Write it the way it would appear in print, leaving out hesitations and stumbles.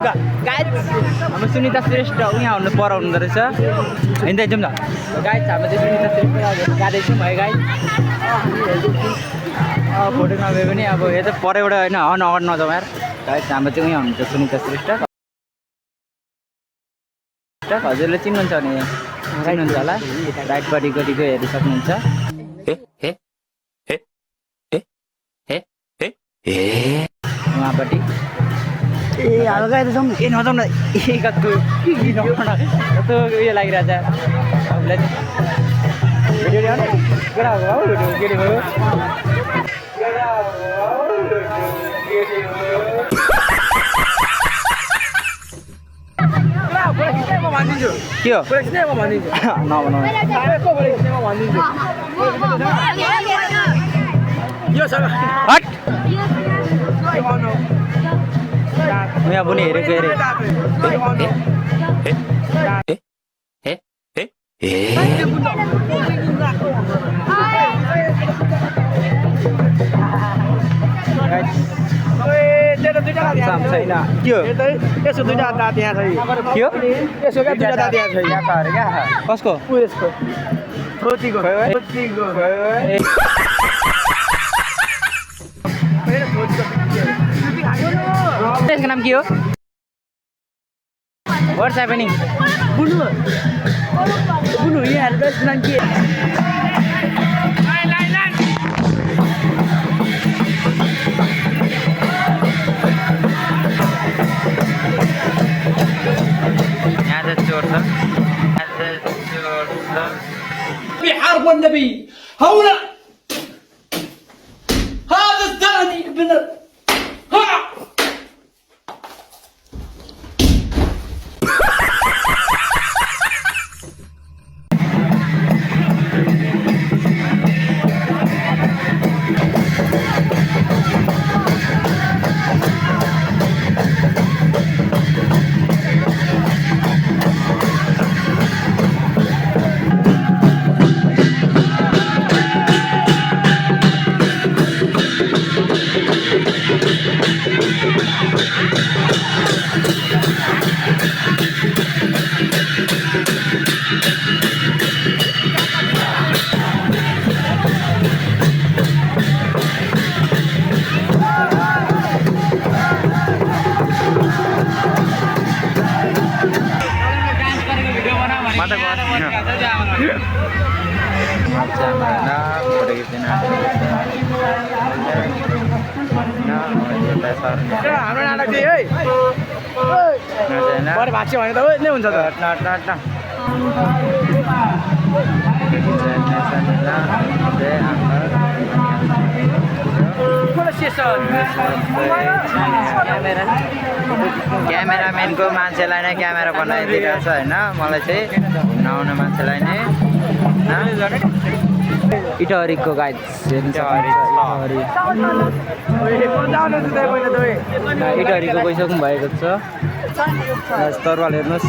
हाम्रो सुनिता श्रेष्ठ यहाँ हुनु पढाउनु रहेछ हिँड्दै जाउँ न गाइड हाम्रो चाहिँ सुनिता श्रेष्ठ जाँदैछौँ है गाइड फोटो नभए पनि अब यो चाहिँ परैबाट होइन अगाडि नजाउँ यार गाइड हाम्रो चाहिँ यहाँ हुनुहुन्छ सुनिता श्रेष्ठ हजुरले चिन्नुहुन्छ भने चिन्नुहुन्छ होला राइटपट्टि गएको हेरि सक्नुहुन्छ उहाँपट्टि ए हल्का त जाउँ ए नजाउँ न ए कस्तो कस्तो उयो लागिरहेछ आफूलाई भिडियो ल्याउने केटा हो भिडियो केटी भयो के हो नभनौँ हट यहाँ पनि हेरेको कसको त्यसको नाम के हो व्हाट्स ह्यापनिङ बुनु यहाँ त्यसको नाम के यहाँ चाहिँ चोर छ بحرب النبي هؤلاء هذا الثاني ابن हाम्रो नाटक चाहिँ है बढी भाग्छ भने त नै हुन्छ त क्यामेराम्यानको मान्छेलाई नै क्यामेरा बनाइदिइरहेछ होइन मलाई चाहिँ नआउने मान्छेलाई नै इटहरीको गाइड इटहरीको गइसक्नु भएको छ तरवाल हेर्नुहोस्